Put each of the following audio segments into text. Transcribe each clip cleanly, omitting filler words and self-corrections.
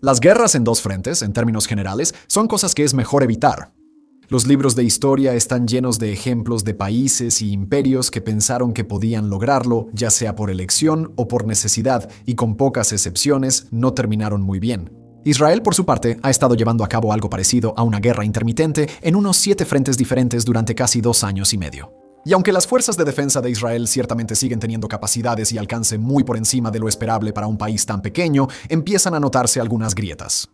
Las guerras en dos frentes, en términos generales, son cosas que es mejor evitar. Los libros de historia están llenos de ejemplos de países y imperios que pensaron que podían lograrlo, ya sea por elección o por necesidad, y con pocas excepciones no terminaron muy bien. Israel, por su parte, ha estado llevando a cabo algo parecido a una guerra intermitente en unos 7 frentes diferentes durante casi 2 años y medio. Y aunque las fuerzas de defensa de Israel ciertamente siguen teniendo capacidades y alcance muy por encima de lo esperable para un país tan pequeño, empiezan a notarse algunas grietas.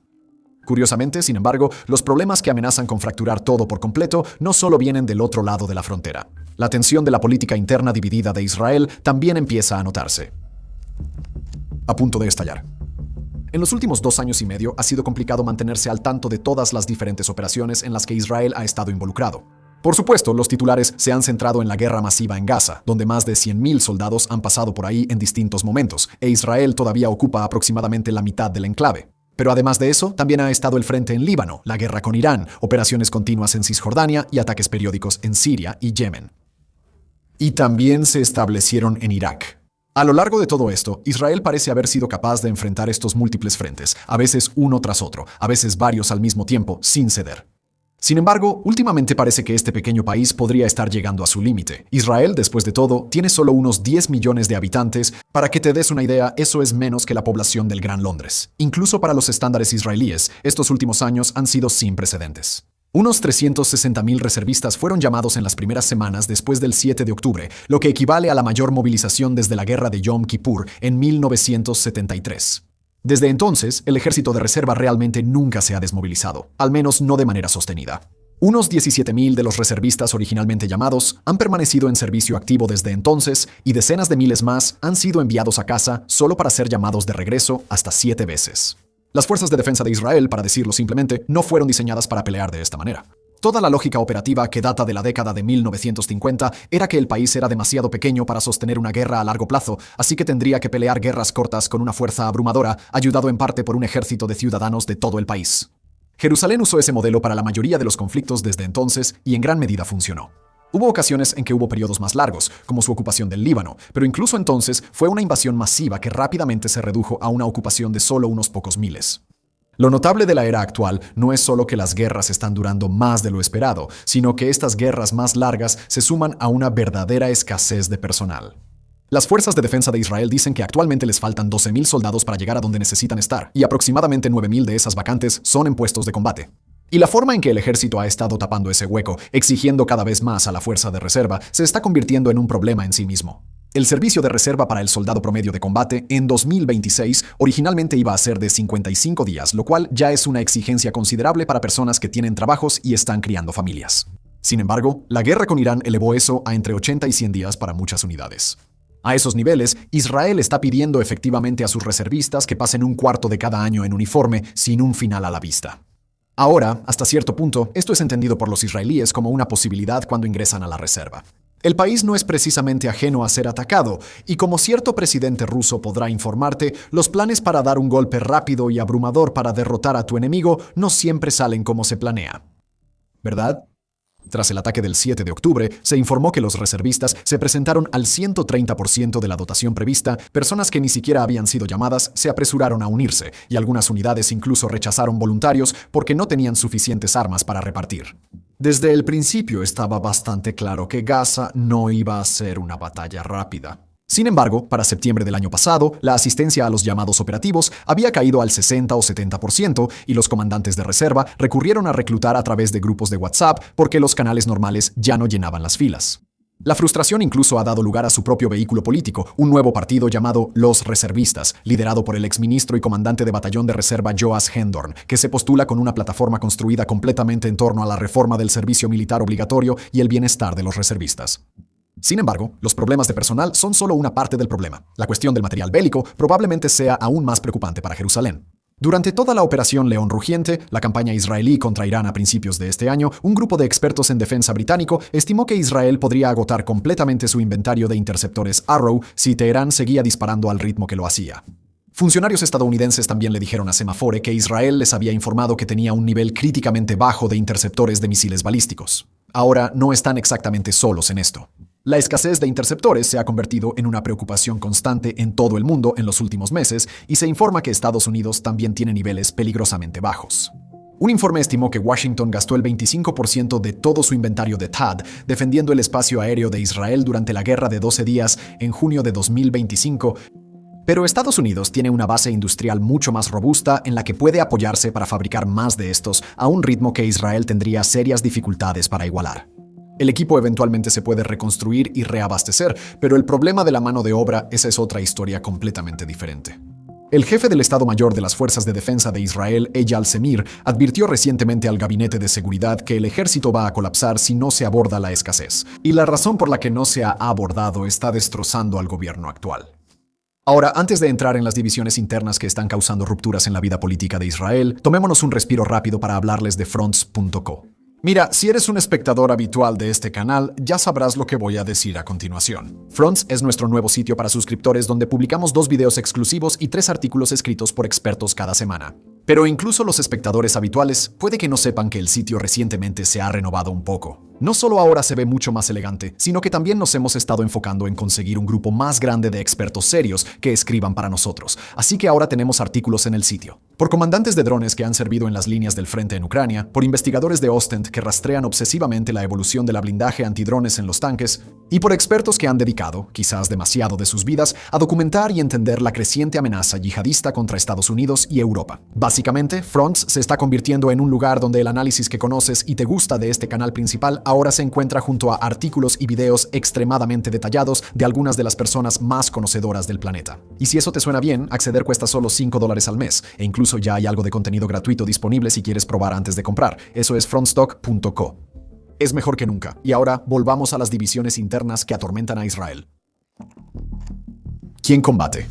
Curiosamente, sin embargo, los problemas que amenazan con fracturar todo por completo no solo vienen del otro lado de la frontera. La tensión de la política interna dividida de Israel también empieza a notarse. A punto de estallar. En los últimos 2 años y medio ha sido complicado mantenerse al tanto de todas las diferentes operaciones en las que Israel ha estado involucrado. Por supuesto, los titulares se han centrado en la guerra masiva en Gaza, donde más de 100.000 soldados han pasado por ahí en distintos momentos, e Israel todavía ocupa aproximadamente la mitad del enclave. Pero además de eso, también ha estado el frente en Líbano, la guerra con Irán, operaciones continuas en Cisjordania y ataques periódicos en Siria y Yemen. Y también se establecieron en Irak. A lo largo de todo esto, Israel parece haber sido capaz de enfrentar estos múltiples frentes, a veces uno tras otro, a veces varios al mismo tiempo, sin ceder. Sin embargo, últimamente parece que este pequeño país podría estar llegando a su límite. Israel, después de todo, tiene solo unos 10 millones de habitantes. Para que te des una idea, eso es menos que la población del Gran Londres. Incluso para los estándares israelíes, estos últimos años han sido sin precedentes. Unos 360.000 reservistas fueron llamados en las primeras semanas después del 7 de octubre, lo que equivale a la mayor movilización desde la guerra de Yom Kippur en 1973. Desde entonces, el ejército de reserva realmente nunca se ha desmovilizado, al menos no de manera sostenida. Unos 17.000 de los reservistas originalmente llamados han permanecido en servicio activo desde entonces y decenas de miles más han sido enviados a casa solo para ser llamados de regreso hasta 7 veces. Las fuerzas de defensa de Israel, para decirlo simplemente, no fueron diseñadas para pelear de esta manera. Toda la lógica operativa que data de la década de 1950 era que el país era demasiado pequeño para sostener una guerra a largo plazo, así que tendría que pelear guerras cortas con una fuerza abrumadora, ayudado en parte por un ejército de ciudadanos de todo el país. Jerusalén usó ese modelo para la mayoría de los conflictos desde entonces y en gran medida funcionó. Hubo ocasiones en que hubo periodos más largos, como su ocupación del Líbano, pero incluso entonces fue una invasión masiva que rápidamente se redujo a una ocupación de solo unos pocos miles. Lo notable de la era actual no es solo que las guerras están durando más de lo esperado, sino que estas guerras más largas se suman a una verdadera escasez de personal. Las fuerzas de defensa de Israel dicen que actualmente les faltan 12.000 soldados para llegar a donde necesitan estar, y aproximadamente 9.000 de esas vacantes son en puestos de combate. Y la forma en que el ejército ha estado tapando ese hueco, exigiendo cada vez más a la fuerza de reserva, se está convirtiendo en un problema en sí mismo. El servicio de reserva para el soldado promedio de combate en 2026 originalmente iba a ser de 55 días, lo cual ya es una exigencia considerable para personas que tienen trabajos y están criando familias. Sin embargo, la guerra con Irán elevó eso a entre 80 y 100 días para muchas unidades. A esos niveles, Israel está pidiendo efectivamente a sus reservistas que pasen un cuarto de cada año en uniforme sin un final a la vista. Ahora, hasta cierto punto, esto es entendido por los israelíes como una posibilidad cuando ingresan a la reserva. El país no es precisamente ajeno a ser atacado, y como cierto presidente ruso podrá informarte, los planes para dar un golpe rápido y abrumador para derrotar a tu enemigo no siempre salen como se planea. ¿Verdad? Tras el ataque del 7 de octubre, se informó que los reservistas se presentaron al 130% de la dotación prevista, personas que ni siquiera habían sido llamadas se apresuraron a unirse, y algunas unidades incluso rechazaron voluntarios porque no tenían suficientes armas para repartir. Desde el principio estaba bastante claro que Gaza no iba a ser una batalla rápida. Sin embargo, para septiembre del año pasado, la asistencia a los llamados operativos había caído al 60 o 70% y los comandantes de reserva recurrieron a reclutar a través de grupos de WhatsApp porque los canales normales ya no llenaban las filas. La frustración incluso ha dado lugar a su propio vehículo político, un nuevo partido llamado Los Reservistas, liderado por el exministro y comandante de batallón de reserva Joas Hendorn, que se postula con una plataforma construida completamente en torno a la reforma del servicio militar obligatorio y el bienestar de los reservistas. Sin embargo, los problemas de personal son solo una parte del problema. La cuestión del material bélico probablemente sea aún más preocupante para Jerusalén. Durante toda la Operación León Rugiente, la campaña israelí contra Irán a principios de este año, un grupo de expertos en defensa británico estimó que Israel podría agotar completamente su inventario de interceptores Arrow si Teherán seguía disparando al ritmo que lo hacía. Funcionarios estadounidenses también le dijeron a Semaphore que Israel les había informado que tenía un nivel críticamente bajo de interceptores de misiles balísticos. Ahora no están exactamente solos en esto. La escasez de interceptores se ha convertido en una preocupación constante en todo el mundo en los últimos meses y se informa que Estados Unidos también tiene niveles peligrosamente bajos. Un informe estimó que Washington gastó el 25% de todo su inventario de THAAD defendiendo el espacio aéreo de Israel durante la guerra de 12 días en junio de 2025, pero Estados Unidos tiene una base industrial mucho más robusta en la que puede apoyarse para fabricar más de estos a un ritmo que Israel tendría serias dificultades para igualar. El equipo eventualmente se puede reconstruir y reabastecer, pero el problema de la mano de obra, esa es otra historia completamente diferente. El jefe del Estado Mayor de las Fuerzas de Defensa de Israel, Eyal Semir, advirtió recientemente al Gabinete de Seguridad que el ejército va a colapsar si no se aborda la escasez, y la razón por la que no se ha abordado está destrozando al gobierno actual. Ahora, antes de entrar en las divisiones internas que están causando rupturas en la vida política de Israel, tomémonos un respiro rápido para hablarles de Fronts.co. Mira, si eres un espectador habitual de este canal, ya sabrás lo que voy a decir a continuación. Fronts es nuestro nuevo sitio para suscriptores donde publicamos 2 videos exclusivos y 3 artículos escritos por expertos cada semana. Pero incluso los espectadores habituales puede que no sepan que el sitio recientemente se ha renovado un poco. No solo ahora se ve mucho más elegante, sino que también nos hemos estado enfocando en conseguir un grupo más grande de expertos serios que escriban para nosotros. Así que ahora tenemos artículos en el sitio. Por comandantes de drones que han servido en las líneas del frente en Ucrania, por investigadores de Ostent que rastrean obsesivamente la evolución de la blindaje antidrones en los tanques, y por expertos que han dedicado, quizás demasiado de sus vidas, a documentar y entender la creciente amenaza yihadista contra Estados Unidos y Europa. Básicamente, Fronts se está convirtiendo en un lugar donde el análisis que conoces y te gusta de este canal principal ahora se encuentra junto a artículos y videos extremadamente detallados de algunas de las personas más conocedoras del planeta. Y si eso te suena bien, acceder cuesta solo $5 al mes, e incluso ya hay algo de contenido gratuito disponible si quieres probar antes de comprar. Eso es frontstock.co. Es mejor que nunca. Y ahora volvamos a las divisiones internas que atormentan a Israel. ¿Quién combate?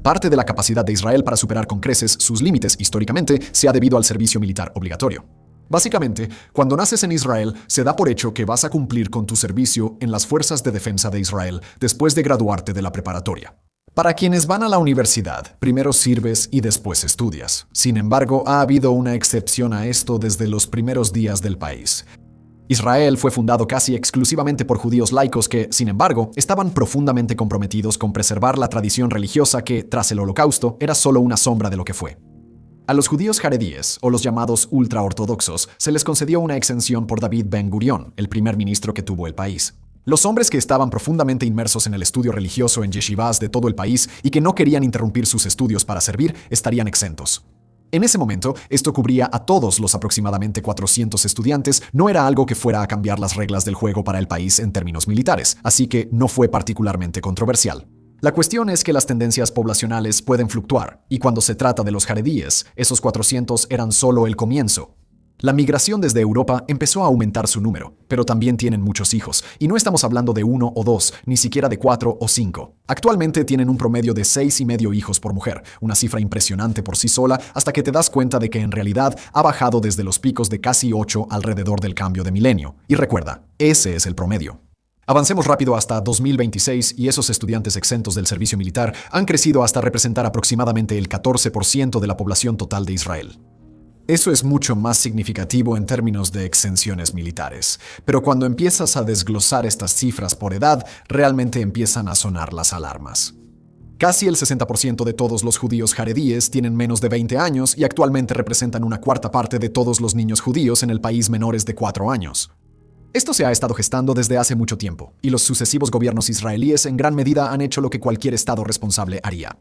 Parte de la capacidad de Israel para superar con creces sus límites históricamente se ha debido al servicio militar obligatorio. Básicamente, cuando naces en Israel, se da por hecho que vas a cumplir con tu servicio en las Fuerzas de Defensa de Israel después de graduarte de la preparatoria. Para quienes van a la universidad, primero sirves y después estudias. Sin embargo, ha habido una excepción a esto desde los primeros días del país. Israel fue fundado casi exclusivamente por judíos laicos que, sin embargo, estaban profundamente comprometidos con preservar la tradición religiosa que, tras el Holocausto, era solo una sombra de lo que fue. A los judíos jaredíes, o los llamados ultraortodoxos, se les concedió una exención por David Ben Gurión, el primer ministro que tuvo el país. Los hombres que estaban profundamente inmersos en el estudio religioso en yeshivás de todo el país y que no querían interrumpir sus estudios para servir, estarían exentos. En ese momento, esto cubría a todos los aproximadamente 400 estudiantes, no era algo que fuera a cambiar las reglas del juego para el país en términos militares, así que no fue particularmente controversial. La cuestión es que las tendencias poblacionales pueden fluctuar, y cuando se trata de los jaredíes, esos 400 eran solo el comienzo. La migración desde Europa empezó a aumentar su número, pero también tienen muchos hijos, y no estamos hablando de 1 o 2, ni siquiera de 4 o 5. Actualmente tienen un promedio de 6,5 hijos por mujer, una cifra impresionante por sí sola, hasta que te das cuenta de que en realidad ha bajado desde los picos de casi 8 alrededor del cambio de milenio. Y recuerda, ese es el promedio. Avancemos rápido hasta 2026 y esos estudiantes exentos del servicio militar han crecido hasta representar aproximadamente el 14% de la población total de Israel. Eso es mucho más significativo en términos de exenciones militares, pero cuando empiezas a desglosar estas cifras por edad, realmente empiezan a sonar las alarmas. Casi el 60% de todos los judíos jaredíes tienen menos de 20 años y actualmente representan una cuarta parte de todos los niños judíos en el país menores de 4 años. Esto se ha estado gestando desde hace mucho tiempo, y los sucesivos gobiernos israelíes en gran medida han hecho lo que cualquier estado responsable haría.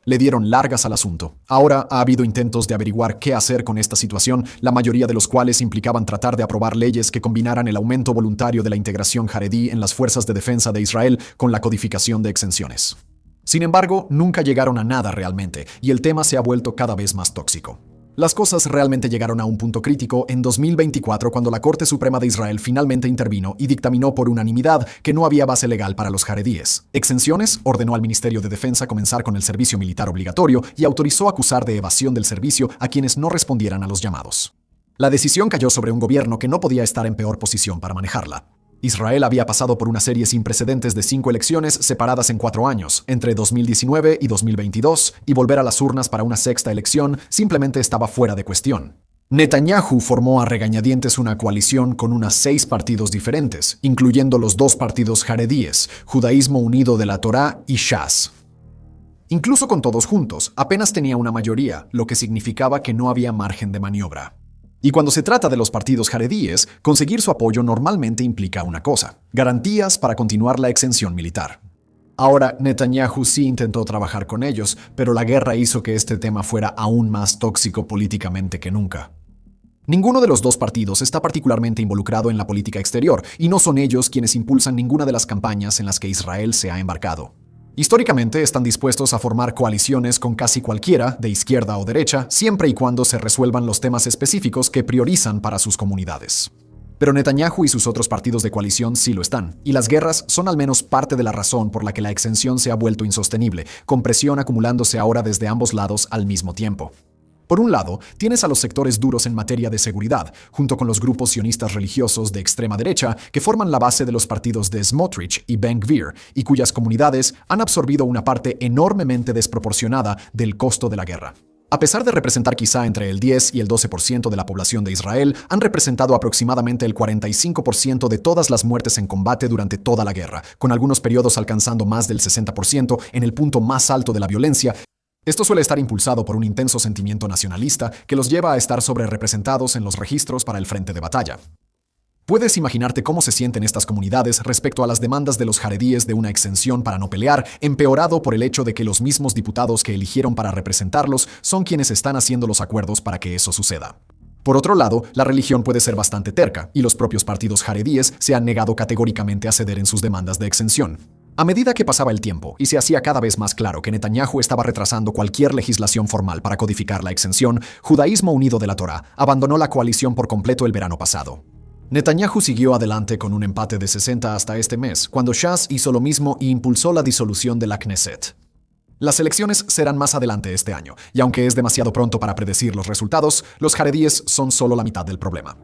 Le dieron largas al asunto. Ahora ha habido intentos de averiguar qué hacer con esta situación, la mayoría de los cuales implicaban tratar de aprobar leyes que combinaran el aumento voluntario de la integración jaredí en las fuerzas de defensa de Israel con la codificación de exenciones. Sin embargo, nunca llegaron a nada realmente, y el tema se ha vuelto cada vez más tóxico. Las cosas realmente llegaron a un punto crítico en 2024 cuando la Corte Suprema de Israel finalmente intervino y dictaminó por unanimidad que no había base legal para los jaredíes. Exenciones, ordenó al Ministerio de Defensa comenzar con el servicio militar obligatorio y autorizó acusar de evasión del servicio a quienes no respondieran a los llamados. La decisión cayó sobre un gobierno que no podía estar en peor posición para manejarla. Israel había pasado por una serie sin precedentes de 5 elecciones separadas en 4 años, entre 2019 y 2022, y volver a las urnas para una sexta elección simplemente estaba fuera de cuestión. Netanyahu formó a regañadientes una coalición con unos 6 partidos diferentes, incluyendo los 2 partidos jaredíes, Judaísmo Unido de la Torá y Shas. Incluso con todos juntos, apenas tenía una mayoría, lo que significaba que no había margen de maniobra. Y cuando se trata de los partidos jaredíes, conseguir su apoyo normalmente implica una cosa: garantías para continuar la exención militar. Ahora, Netanyahu sí intentó trabajar con ellos, pero la guerra hizo que este tema fuera aún más tóxico políticamente que nunca. Ninguno de los 2 partidos está particularmente involucrado en la política exterior, y no son ellos quienes impulsan ninguna de las campañas en las que Israel se ha embarcado. Históricamente están dispuestos a formar coaliciones con casi cualquiera, de izquierda o derecha, siempre y cuando se resuelvan los temas específicos que priorizan para sus comunidades. Pero Netanyahu y sus otros partidos de coalición sí lo están, y las guerras son al menos parte de la razón por la que la exención se ha vuelto insostenible, con presión acumulándose ahora desde ambos lados al mismo tiempo. Por un lado, tienes a los sectores duros en materia de seguridad, junto con los grupos sionistas religiosos de extrema derecha que forman la base de los partidos de Smotrich y Ben Gvir, y cuyas comunidades han absorbido una parte enormemente desproporcionada del costo de la guerra. A pesar de representar quizá entre el 10 y el 12% de la población de Israel, han representado aproximadamente el 45% de todas las muertes en combate durante toda la guerra, con algunos periodos alcanzando más del 60% en el punto más alto de la violencia. Esto suele estar impulsado por un intenso sentimiento nacionalista que los lleva a estar sobrerepresentados en los registros para el frente de batalla. Puedes imaginarte cómo se sienten estas comunidades respecto a las demandas de los jaredíes de una exención para no pelear, empeorado por el hecho de que los mismos diputados que eligieron para representarlos son quienes están haciendo los acuerdos para que eso suceda. Por otro lado, la religión puede ser bastante terca, y los propios partidos jaredíes se han negado categóricamente a ceder en sus demandas de exención. A medida que pasaba el tiempo y se hacía cada vez más claro que Netanyahu estaba retrasando cualquier legislación formal para codificar la exención, Judaísmo Unido de la Torá abandonó la coalición por completo el verano pasado. Netanyahu siguió adelante con un empate de 60 hasta este mes, cuando Shas hizo lo mismo y impulsó la disolución de la Knesset. Las elecciones serán más adelante este año, y aunque es demasiado pronto para predecir los resultados, los jaredíes son solo la mitad del problema.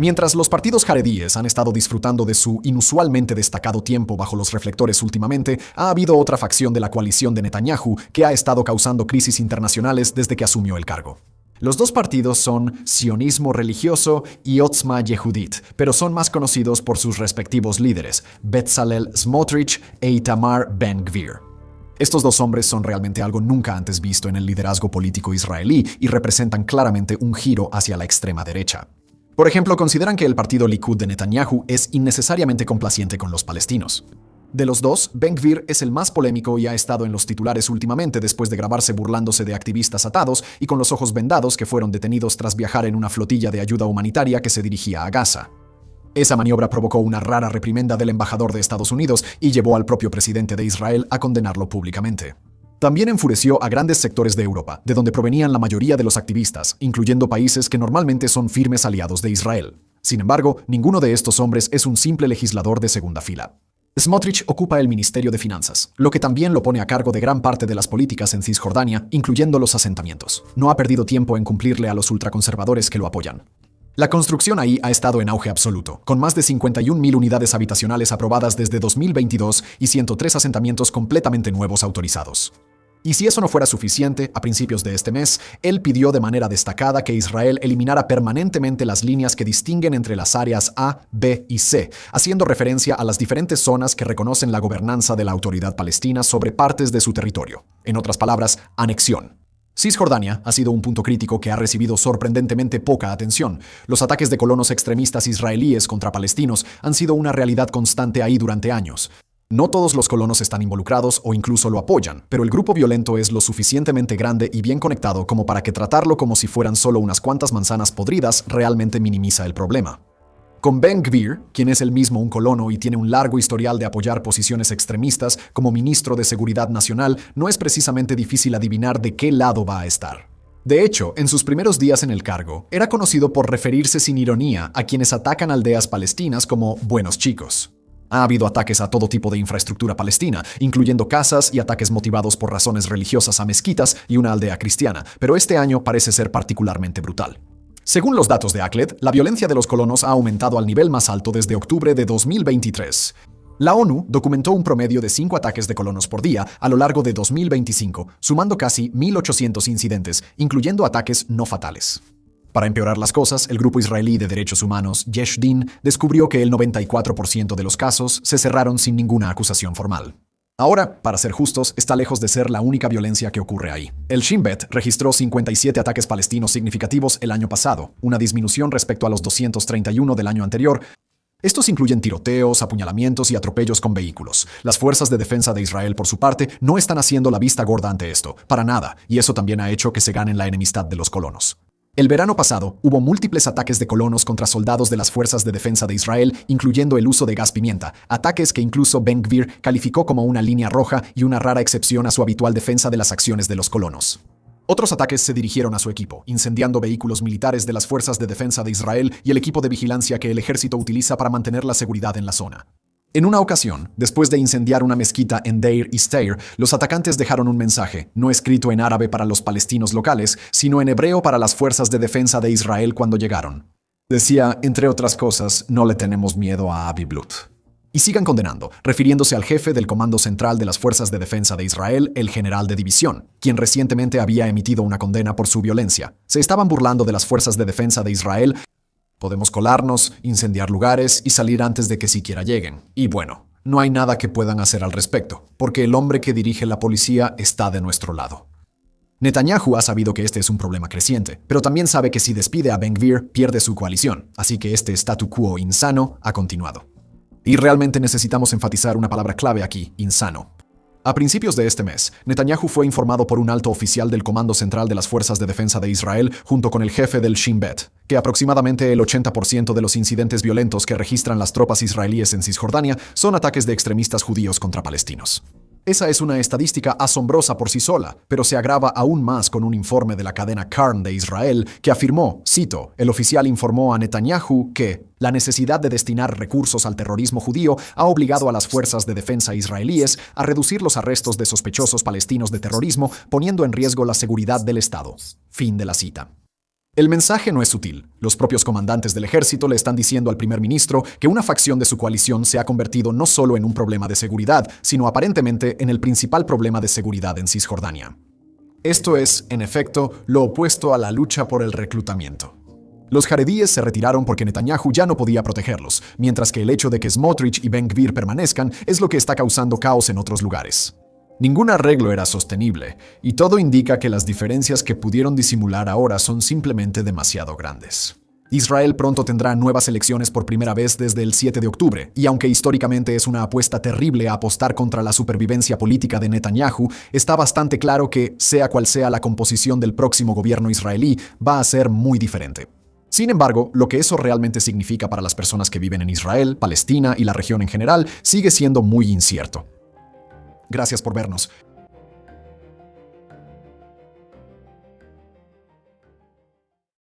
Mientras los partidos jaredíes han estado disfrutando de su inusualmente destacado tiempo bajo los reflectores últimamente, ha habido otra facción de la coalición de Netanyahu que ha estado causando crisis internacionales desde que asumió el cargo. Los 2 partidos son Sionismo Religioso y Otzma Yehudit, pero son más conocidos por sus respectivos líderes, Bezalel Smotrich e Itamar Ben Gvir. Estos 2 hombres son realmente algo nunca antes visto en el liderazgo político israelí y representan claramente un giro hacia la extrema derecha. Por ejemplo, consideran que el partido Likud de Netanyahu es innecesariamente complaciente con los palestinos. De los 2, Ben Gvir es el más polémico y ha estado en los titulares últimamente después de grabarse burlándose de activistas atados y con los ojos vendados que fueron detenidos tras viajar en una flotilla de ayuda humanitaria que se dirigía a Gaza. Esa maniobra provocó una rara reprimenda del embajador de Estados Unidos y llevó al propio presidente de Israel a condenarlo públicamente. También enfureció a grandes sectores de Europa, de donde provenían la mayoría de los activistas, incluyendo países que normalmente son firmes aliados de Israel. Sin embargo, ninguno de estos hombres es un simple legislador de segunda fila. Smotrich ocupa el Ministerio de Finanzas, lo que también lo pone a cargo de gran parte de las políticas en Cisjordania, incluyendo los asentamientos. No ha perdido tiempo en cumplirle a los ultraconservadores que lo apoyan. La construcción ahí ha estado en auge absoluto, con más de 51.000 unidades habitacionales aprobadas desde 2022 y 103 asentamientos completamente nuevos autorizados. Y si eso no fuera suficiente, a principios de este mes, él pidió de manera destacada que Israel eliminara permanentemente las líneas que distinguen entre las áreas A, B y C, haciendo referencia a las diferentes zonas que reconocen la gobernanza de la Autoridad Palestina sobre partes de su territorio. En otras palabras, anexión. Cisjordania ha sido un punto crítico que ha recibido sorprendentemente poca atención. Los ataques de colonos extremistas israelíes contra palestinos han sido una realidad constante ahí durante años. No todos los colonos están involucrados o incluso lo apoyan, pero el grupo violento es lo suficientemente grande y bien conectado como para que tratarlo como si fueran solo unas cuantas manzanas podridas realmente minimiza el problema. Con Ben Gvir, quien es él mismo un colono y tiene un largo historial de apoyar posiciones extremistas como ministro de Seguridad Nacional, no es precisamente difícil adivinar de qué lado va a estar. De hecho, en sus primeros días en el cargo, era conocido por referirse sin ironía a quienes atacan aldeas palestinas como buenos chicos. Ha habido ataques a todo tipo de infraestructura palestina, incluyendo casas y ataques motivados por razones religiosas a mezquitas y una aldea cristiana, pero este año parece ser particularmente brutal. Según los datos de ACLED, la violencia de los colonos ha aumentado al nivel más alto desde octubre de 2023. La ONU documentó un promedio de 5 ataques de colonos por día a lo largo de 2025, sumando casi 1.800 incidentes, incluyendo ataques no fatales. Para empeorar las cosas, el grupo israelí de derechos humanos Yesh Din descubrió que el 94% de los casos se cerraron sin ninguna acusación formal. Ahora, para ser justos, está lejos de ser la única violencia que ocurre ahí. El Shin Bet registró 57 ataques palestinos significativos el año pasado, una disminución respecto a los 231 del año anterior. Estos incluyen tiroteos, apuñalamientos y atropellos con vehículos. Las fuerzas de defensa de Israel, por su parte, no están haciendo la vista gorda ante esto, para nada, y eso también ha hecho que se ganen la enemistad de los colonos. El verano pasado, hubo múltiples ataques de colonos contra soldados de las fuerzas de defensa de Israel, incluyendo el uso de gas pimienta, ataques que incluso Ben Gvir calificó como una línea roja y una rara excepción a su habitual defensa de las acciones de los colonos. Otros ataques se dirigieron a su equipo, incendiando vehículos militares de las fuerzas de defensa de Israel y el equipo de vigilancia que el ejército utiliza para mantener la seguridad en la zona. En una ocasión, después de incendiar una mezquita en Deir Istair, los atacantes dejaron un mensaje, no escrito en árabe para los palestinos locales, sino en hebreo para las fuerzas de defensa de Israel cuando llegaron. Decía, entre otras cosas, no le tenemos miedo a Abiblut. Y sigan condenando, refiriéndose al jefe del Comando Central de las Fuerzas de Defensa de Israel, el general de división, quien recientemente había emitido una condena por su violencia. Se estaban burlando de las Fuerzas de Defensa de Israel. Podemos colarnos, incendiar lugares y salir antes de que siquiera lleguen. Y bueno, no hay nada que puedan hacer al respecto, porque el hombre que dirige la policía está de nuestro lado. Netanyahu ha sabido que este es un problema creciente, pero también sabe que si despide a Ben Gvir, pierde su coalición, así que este statu quo insano ha continuado. Y realmente necesitamos enfatizar una palabra clave aquí, insano. A principios de este mes, Netanyahu fue informado por un alto oficial del Comando Central de las Fuerzas de Defensa de Israel junto con el jefe del Shin Bet, que aproximadamente el 80% de los incidentes violentos que registran las tropas israelíes en Cisjordania son ataques de extremistas judíos contra palestinos. Esa es una estadística asombrosa por sí sola, pero se agrava aún más con un informe de la cadena Khan de Israel que afirmó, cito, el oficial informó a Netanyahu que la necesidad de destinar recursos al terrorismo judío ha obligado a las fuerzas de defensa israelíes a reducir los arrestos de sospechosos palestinos de terrorismo, poniendo en riesgo la seguridad del Estado. Fin de la cita. El mensaje no es sutil. Los propios comandantes del ejército le están diciendo al primer ministro que una facción de su coalición se ha convertido no solo en un problema de seguridad, sino aparentemente en el principal problema de seguridad en Cisjordania. Esto es, en efecto, lo opuesto a la lucha por el reclutamiento. Los jaredíes se retiraron porque Netanyahu ya no podía protegerlos, mientras que el hecho de que Smotrich y Ben Gvir permanezcan es lo que está causando caos en otros lugares. Ningún arreglo era sostenible, y todo indica que las diferencias que pudieron disimular ahora son simplemente demasiado grandes. Israel pronto tendrá nuevas elecciones por primera vez desde el 7 de octubre, y aunque históricamente es una apuesta terrible a apostar contra la supervivencia política de Netanyahu, está bastante claro que, sea cual sea la composición del próximo gobierno israelí, va a ser muy diferente. Sin embargo, lo que eso realmente significa para las personas que viven en Israel, Palestina y la región en general sigue siendo muy incierto. Gracias por vernos.